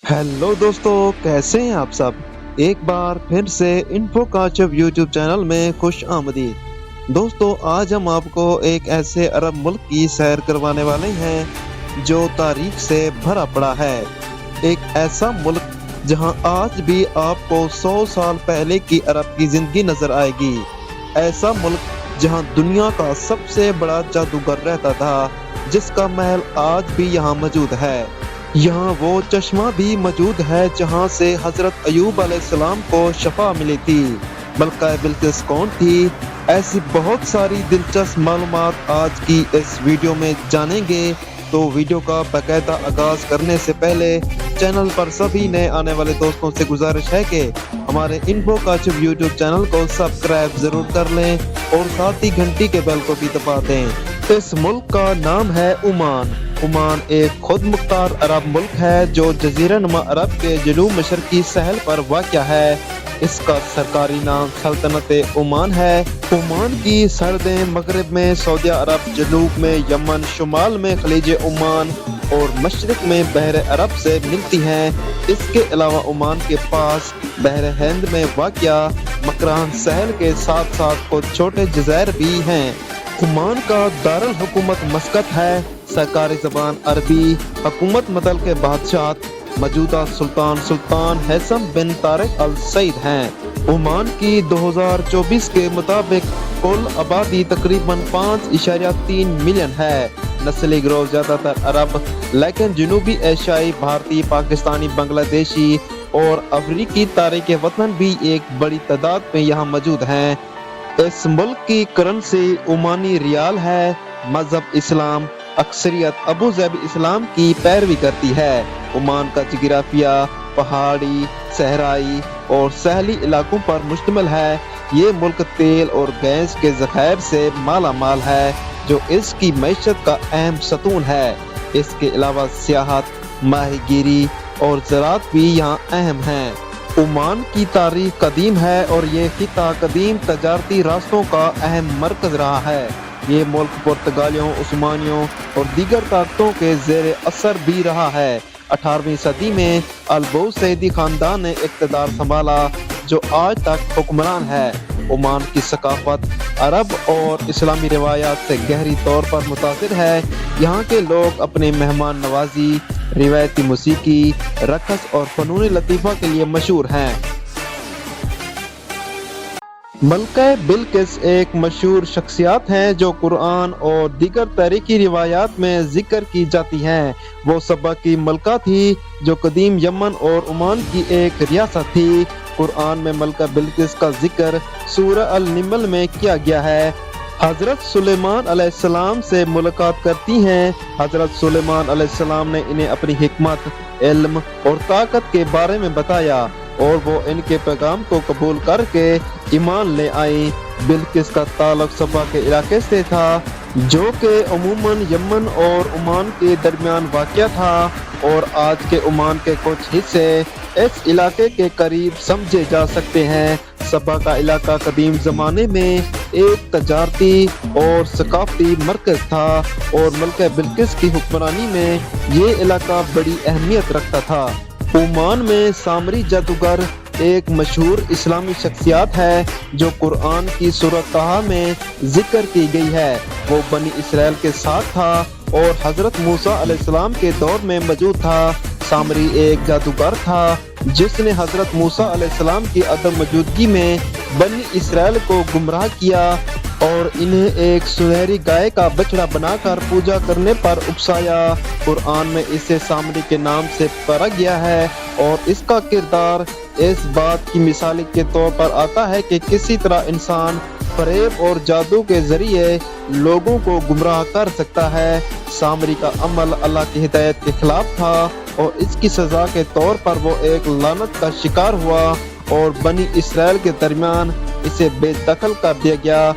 Hello दोस्तों, कैसे हैं आप सब। एक बार फिर से इन्फो काचव यूट्यूब चैनल में खुश आमदीद। दोस्तों, आज हम आपको एक ऐसे अरब मुल्क की सैर करवाने वाले हैं जो तारीख से भरा पड़ा है। एक ऐसा मुल्क जहां आज भी आपको 100 साल पहले की अरब की जिंदगी नजर आएगी। ऐसा मुल्क जहां दुनिया का सबसे बड़ा जादूगर रहता था, जिसका महल आज भी यहाँ मौजूद है। यहाँ वो चश्मा भी मौजूद है जहाँ से हजरत अयूब अलैहिस्सलाम को शफा मिली थी। मलका बिल्किस कौन थी, ऐसी बहुत सारी दिलचस्प मालूमात आज की इस वीडियो में जानेंगे। तो वीडियो का बाकायदा आगाज करने से पहले चैनल पर सभी नए आने वाले दोस्तों से गुजारिश है कि हमारे इन्फो काचव यूट्यूब चैनल को सब्सक्राइब जरूर कर लें और साथ ही घंटी के बेल को भी दबा दें। इस मुल्क का नाम है ओमान। ओमान एक खुद मुख्तार अरब मुल्क है जो जजीरा नुमा अरब के जनूब मशरकी सहल पर वाक़या है। इसका सरकारी नाम सल्तनत ओमान है। ओमान की सरहदें मगरब में सऊदी अरब, जनूब में यमन, शुमाल में खलीज ओमान और मशरक में बहर अरब से मिलती हैं। इसके अलावा ओमान के पास बहर हिंद में वाक़या मकरान सहल के साथ साथ कुछ छोटे जज़ायर भी हैं। ओमान का दारुल हुकूमत मस्कत है। सरकारी ज़बान अरबी। हुकूमत मदल के बादशाह मौजूदा सुल्तान हैसम बिन तारिक अल सईद हैं। ओमान की 2024 के मुताबिक कुल आबादी तकरीबन 5.3 मिलियन है। नस्ली ग्रोह ज़्यादातर अरब, लेकिन जनूबी एशियाई, भारतीय, पाकिस्तानी, बांग्लादेशी और अफ्रीकी तारिक वतन भी एक बड़ी तादाद में यहाँ मौजूद हैं। इस मुल्क की करेंसी ओमानी रियाल है। मजहब इस्लाम। अक्सरियत अबू ज़ैब इस्लाम की पैरवी करती है। ओमान का जोग्राफिया पहाड़ी, सहराई और सहली इलाकों पर मुश्तमिल है। ये मुल्क तेल और गैस के ज़खायर से माला माल है, जो इसकी मईशत का अहम सतून है। इसके अलावा सियाहत, माहीगीरी और ज़राअत भी यहाँ अहम हैं। ओमान की तारीख कदीम है और ये खिता कदीम तजारती रास्तों का अहम मरकज रहा है। ये मुल्क पुर्तगालियों, उस्मानियों और दीगर ताकतों के ज़ेर असर भी रहा है। 18वीं सदी में अल-बुसैदी खानदान ने इक़्तिदार संभाला, जो आज तक हुक्मरान है। ओमान की सकाफत अरब और इस्लामी रिवायात से गहरी तौर पर मुतासिर है। यहाँ के लोग अपने मेहमान नवाजी, रिवायती मौसीकी, रक़स और फ़नून लतीफ़ा के लिए मशहूर हैं। मलका बिल्किस एक मशहूर शख्सियत हैं जो कुरान और दीगर तारीखी रिवायात में जिक्र की जाती हैं। वो सबा की मलका थी जो कदीम यमन और ओमान की एक रियासत थी। कुरान में मलका बिल्किस का जिक्र सूरह अल-निमल में किया गया है। हजरत सुलेमान अलैहिस्सलाम से मुलाकात करती हैं। हजरत सुलेमान अलैहिस्सलाम ने इन्हें अपनी हिकमत, इल्म और ताकत के बारे में बताया और वो इनके पैगाम को कबूल करके ईमान ले आई। बिल्किस का ताल्लुक सबा के इलाके से था, जो कि अमूमन यमन और ओमान के दरमियान वाक़या था, और आज के ओमान के कुछ हिस्से इस इलाके के करीब समझे जा सकते हैं। सबा का इलाका कदीम ज़माने में एक तजारती और सकाफती मरकज़ था और मलका बिल्किस की हुक्मरानी में ये इलाका बड़ी अहमियत रखता था। ओमान में सामरी जादूगर एक मशहूर इस्लामी शख्सियत है जो कुरान की सूरह तहा में जिक्र की गई है। वो बनी इसराइल के साथ था और हजरत मूसा अलैहिस्सलाम के दौर में मौजूद था। सामरी एक जादूगर था जिसने हजरत मूसा अलैहिस्सलाम की अदम मौजूदगी में बनी इसराइल को गुमराह किया और इन्हें एक सुनहरी गाय का बछड़ा बनाकर पूजा करने पर उकसाया। कुरान में इसे सामरी के नाम से पढ़ा गया है और इसका किरदार इस बात की मिसाल के तौर पर आता है कि किसी तरह इंसान फरेब और जादू के जरिए लोगों को गुमराह कर सकता है। सामरी का अमल अल्लाह की हिदायत के खिलाफ था और इसकी सजा के तौर पर वो एक लानत का शिकार हुआ और बनी इसराइल के दरमियान इसे बेदखल कर दिया गया।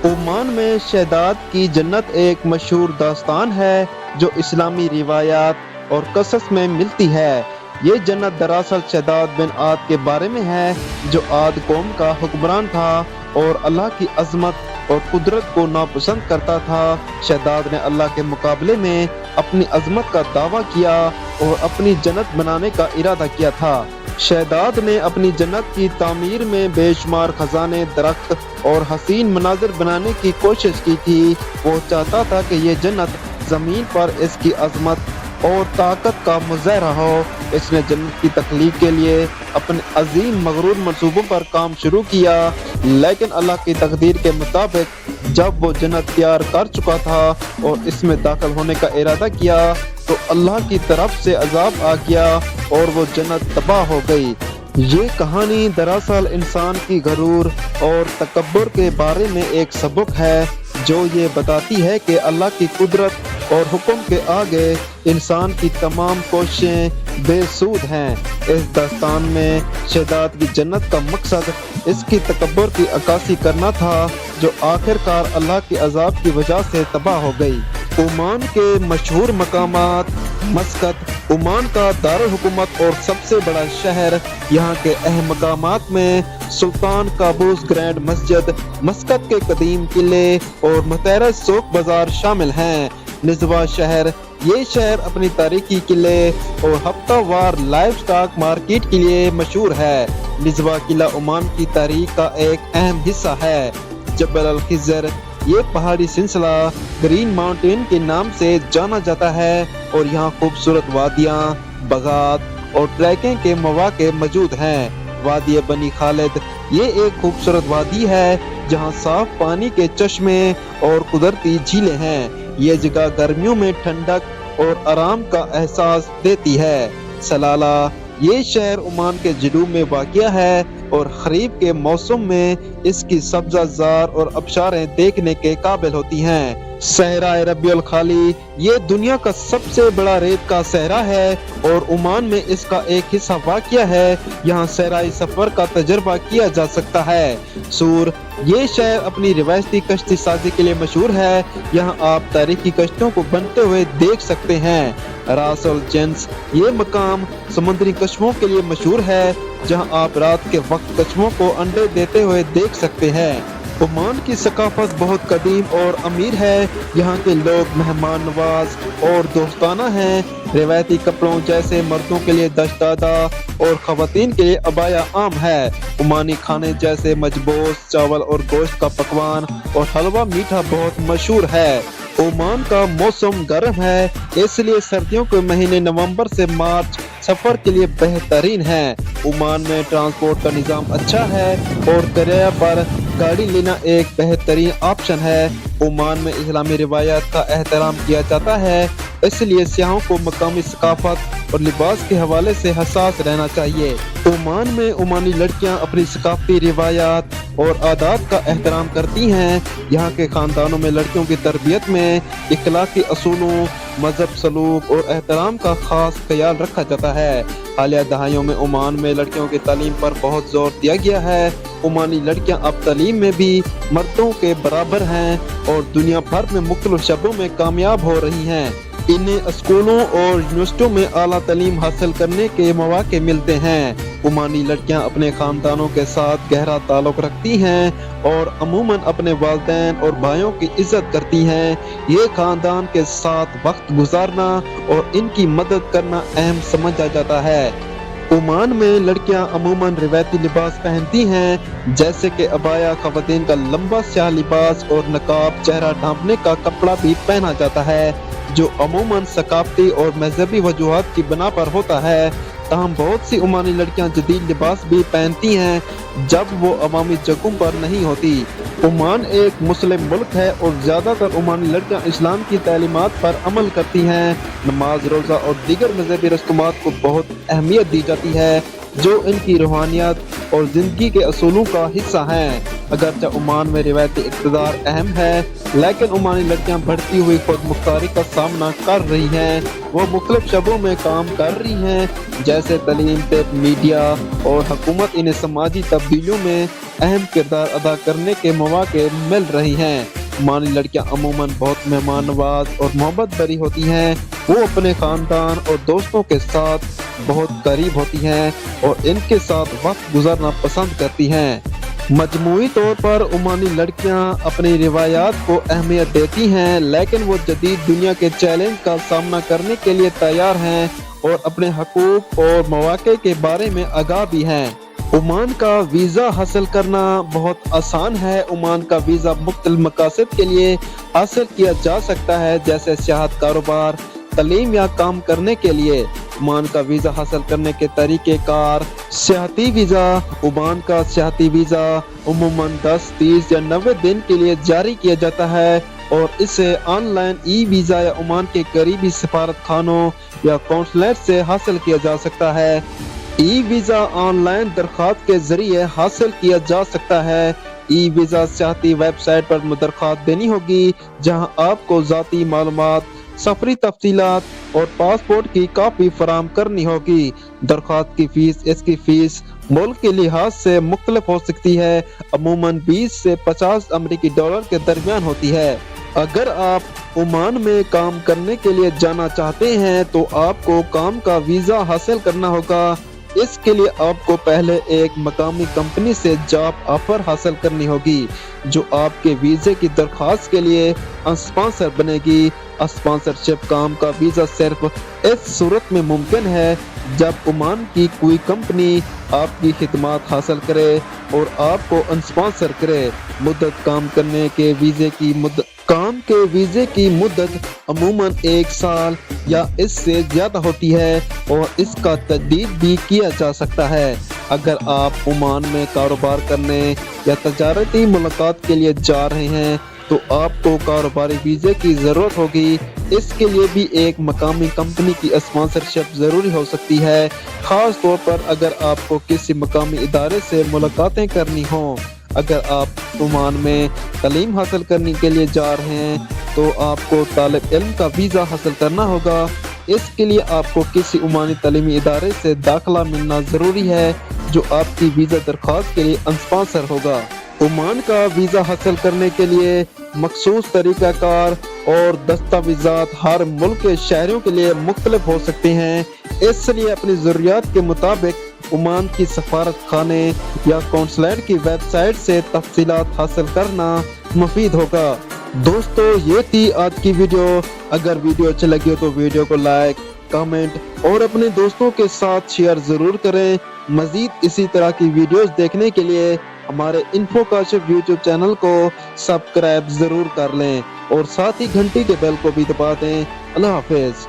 ओमान में शहदाद की जन्नत एक मशहूर दास्तान है जो इस्लामी रिवायात और कसस में मिलती है। ये जन्नत दरअसल शहदाद बिन आद के बारे में है, जो आद कौम का हुक्मरान था और अल्लाह की अजमत اور قدرت کو ناپسند کرتا تھا۔ شہداد نے اللہ کے مقابلے میں اپنی عظمت کا دعویٰ کیا اور اپنی جنت بنانے کا ارادہ کیا تھا۔ شہداد نے اپنی جنت کی تعمیر میں بے شمار خزانے، درخت اور حسین مناظر بنانے کی کوشش کی تھی۔ وہ چاہتا تھا کہ یہ جنت زمین پر اس کی عظمت اور طاقت کا مظاہرہ ہو۔ اس نے جنت کی تخلیق کے لیے اپنے عظیم مغرور منصوبوں پر کام شروع کیا، لیکن اللہ کی تقدیر کے مطابق جب وہ جنت تیار کر چکا تھا اور اس میں داخل ہونے کا ارادہ کیا تو اللہ کی طرف سے عذاب آ گیا اور وہ جنت تباہ ہو گئی۔ یہ کہانی دراصل انسان کی غرور اور تکبر کے بارے میں ایک سبق ہے، جو یہ بتاتی ہے کہ اللہ کی قدرت اور حکم کے آگے انسان کی تمام کوششیں بے سود ہیں۔ اس داستان میں شہداد کی جنت کا مقصد اس کی تکبر کی عکاسی کرنا تھا، جو آخر کار اللہ کے عذاب کی وجہ سے تباہ ہو گئی۔ عمان کے مشہور مقامات۔ مسقط عمان کا دارالحکومت اور سب سے بڑا شہر۔ یہاں کے اہم مقامات میں سلطان قابوس گرینڈ مسجد، مسقط کے قدیم قلعے اور متحرک سوق بازار شامل ہیں۔ نزوا شہر۔ یہ شہر اپنی تاریخی قلعے اور ہفتہ وار لائف سٹاک مارکیٹ کے لیے مشہور ہے۔ نزوا قلعہ عمان کی تاریخ کا ایک اہم حصہ ہے۔ جبل الخضر۔ یہ پہاڑی سلسلہ گرین ماؤنٹین کے نام سے جانا جاتا ہے اور یہاں خوبصورت وادیاں، باغات اور ٹریکنگ کے مواقع موجود ہیں۔ وادی بنی خالد۔ یہ ایک خوبصورت وادی ہے جہاں صاف پانی کے چشمے اور قدرتی جھیلیں ہیں۔ یہ جگہ گرمیوں میں ٹھنڈک اور آرام کا احساس دیتی ہے۔ سلالہ۔ یہ شہر عمان کے جنوب میں واقع ہے اور خریف کے موسم میں اس کی سبزہ زار اور آبشاریں دیکھنے کے قابل ہوتی ہیں۔ صحرائے ربیع الخالی۔ یہ دنیا کا سب سے بڑا ریت کا صحرا ہے اور عمان میں اس کا ایک حصہ واقع ہے۔ یہاں صحرائی سفر کا تجربہ کیا جا سکتا ہے۔ سور۔ یہ شہر اپنی روایتی کشتی سازی کے لیے مشہور ہے۔ یہاں آپ تاریخی کشتیوں کو بنتے ہوئے دیکھ سکتے ہیں۔ راس الجنس۔ یہ مقام سمندری کچھووں کے لیے مشہور ہے، جہاں آپ رات کے وقت کچھووں کو انڈے دیتے ہوئے دیکھ سکتے ہیں۔ عمان کی ثقافت بہت قدیم اور امیر ہے۔ یہاں کے لوگ مہمان نواز اور دوستانہ ہیں۔ روایتی کپڑوں جیسے مردوں کے لیے دشدادہ اور خواتین کے لیے عبایا عام ہے۔ عمانی کھانے جیسے مجبوس، چاول اور گوشت کا پکوان اور حلوہ میٹھا بہت مشہور ہے۔ عمان کا موسم گرم ہے، اس لیے سردیوں کے مہینے نومبر سے مارچ سفر کے لیے بہترین ہیں۔ عمان میں ٹرانسپورٹ کا نظام اچھا ہے اور کرایہ پر گاڑی لینا ایک بہترین آپشن ہے۔ عمان میں اسلامی روایات کا احترام کیا جاتا ہے، اس لیے سیاحوں کو مقامی ثقافت اور لباس کے حوالے سے حساس رہنا چاہیے۔ عمان میں عمانی لڑکیاں اپنی ثقافتی روایات اور عادات کا احترام کرتی ہیں۔ یہاں کے خاندانوں میں لڑکیوں کی تربیت میں اخلاقی اصولوں، مذہب، سلوک اور احترام کا خاص خیال رکھا جاتا ہے۔ حالیہ دہائیوں میں عمان میں لڑکیوں کی تعلیم پر بہت زور دیا گیا ہے۔ عمانی لڑکیاں اب تعلیم میں بھی مردوں کے برابر ہیں اور دنیا بھر میں مختلف شعبوں میں کامیاب ہو رہی ہیں۔ انہیں اسکولوں اور یونیورسٹیوں میں اعلیٰ تعلیم حاصل کرنے کے مواقع ملتے ہیں۔ عمانی لڑکیاں اپنے خاندانوں کے ساتھ گہرا تعلق رکھتی ہیں اور عموماً اپنے والدین اور بھائیوں کی عزت کرتی ہیں۔ یہ خاندان کے ساتھ وقت گزارنا اور ان کی مدد کرنا اہم سمجھا جاتا ہے۔ عمان میں لڑکیاں عموماً روایتی لباس پہنتی ہیں، جیسے کہ عبایا خواتین کا لمبا سیاہ لباس اور نقاب چہرہ ڈھانپنے کا کپڑا بھی پہنا جاتا ہے، جو عموماً ثقافتی اور مذہبی وجوہات کی بنا پر ہوتا ہے۔ تاہم بہت سی عمانی لڑکیاں جدید لباس بھی پہنتی ہیں جب وہ عوامی جگہوں پر نہیں ہوتی۔ عمان ایک مسلم ملک ہے اور زیادہ تر عمانی لڑکیاں اسلام کی تعلیمات پر عمل کرتی ہیں۔ نماز، روزہ اور دیگر مذہبی رسومات کو بہت اہمیت دی جاتی ہے، جو ان کی روحانیت اور زندگی کے اصولوں کا حصہ ہیں۔ اگرچہ عمان میں روایتی اقتدار اہم ہے، لیکن عمانی لڑکیاں بڑھتی ہوئی خود مختاری کا سامنا کر رہی ہیں۔ وہ مختلف شعبوں میں کام کر رہی ہیں، جیسے تعلیم، طب، میڈیا اور حکومت۔ انہیں سماجی تبدیلیوں میں اہم کردار ادا کرنے کے مواقع مل رہی ہیں۔ عمانی لڑکیاں عموماً بہت مہمان نواز اور محبت بھری ہوتی ہیں۔ وہ اپنے خاندان اور دوستوں کے ساتھ بہت قریب ہوتی ہیں اور ان کے ساتھ وقت گزارنا پسند کرتی ہیں۔ मजमूई तौर पर ओमानी लड़कियां अपनी रिवायात को अहमियत देती हैं, लेकिन वो जदीद दुनिया के चैलेंज का सामना करने के लिए तैयार हैं और अपने हकूक और मौके के बारे में आगाह भी हैं। ओमान का वीज़ा हासिल करना बहुत आसान है। ओमान का वीज़ा मुख्तलिफ मकासद के लिए हासिल किया जा सकता है, जैसे सियाहत, कारोबार, तालीम या काम करने के लिए। ओमान का वीज़ा हासिल करने के तरीके कार। सियाहती वीज़ा। ओमान का सियाहती वीज़ा उमूमन 10, 30 या 90 दिन के लिए जारी किया जाता है और इसे ऑनलाइन ई वीज़ा या ओमान के करीबी सफारत खानों या कौंसलेट से हासिल किया जा सकता है। ई वीज़ा ऑनलाइन दरख्वास्त के जरिए हासिल किया जा सकता है। ई वीज़ा सियाहती वेबसाइट पर दरख्वास्त देनी होगी, जहां आपको ज़ाती मालूमात, सफरी तफसीलात और पासपोर्ट की कॉपी फराहम करनी होगी। दरख्वास्त की फीस। इसकी फीस मुल्क के लिहाज से मुख्तलिफ हो सकती है, अमूमन 20 से 50 अमेरिकी डॉलर के दरमियान होती है। अगर आप ओमान में काम करने के लिए जाना चाहते हैं तो आपको काम का वीज़ा हासिल करना होगा। इसके लिए आपको पहले एक मकामी कंपनी से जॉब ऑफर हासिल करनी होगी, जो आपके वीज़े की दरख्वास्त के लिए स्पॉन्सर बनेगी। स्पॉन्सरशिप काम का वीज़ा सिर्फ इस सूरत में मुमकिन है जब ओमान की कोई कंपनी आपकी खिदमत हासिल करे और आपको स्पॉन्सर करे। मुद्दत। काम करने के वीज़े की मुद्दत। काम के वीज़े की मुद्दत अमूमन 1 साल या इससे ज़्यादा होती है और इसका तजदीद भी किया जा सकता है। अगर आप ओमान में कारोबार करने या तजारती मुलाकात के लिए जा रहे हैं तो आपको कारोबारी वीज़े की ज़रूरत होगी। इसके लिए भी एक मकामी कंपनी की स्पॉन्सरशिप ज़रूरी हो सकती है, ख़ास तौर पर अगर आपको किसी मकामी इदारे से मुलाकातें करनी हों। अगर आप ओमान में तालीम हासिल करने के लिए जा रहे हैं तो आपको तालिब इल्म का वीज़ा हासिल करना होगा। इसके लिए आपको किसी ओमानी तालीमी इदारे से दाखिला मिलना ज़रूरी है, जो आपकी वीज़ा दरख्वास्त के लिए स्पॉन्सर होगा। ओमान का वीज़ा हासिल करने के लिए मखसूस तरीक़ाकार और दस्तावेज़ात हर मुल्क के शहरियों के लिए मुख्तलिफ हो सकते हैं, इसलिए अपनी ज़रूरियात के मुताबिक ओमान की सफारत खाने या कौंसलेट की वेबसाइट से तफसीलात हासिल करना मुफीद होगा। दोस्तों, ये थी आज की वीडियो। अगर वीडियो अच्छी लगी हो तो वीडियो को लाइक, कमेंट और अपने दोस्तों के साथ शेयर ज़रूर करें। मज़ीद इसी तरह की वीडियोस देखने के लिए हमारे इन्फोकाशिफ यूट्यूब चैनल को सब्सक्राइब ज़रूर कर लें और साथ ही घंटी के बेल को भी दबा दें। अल्लाह हाफिज़।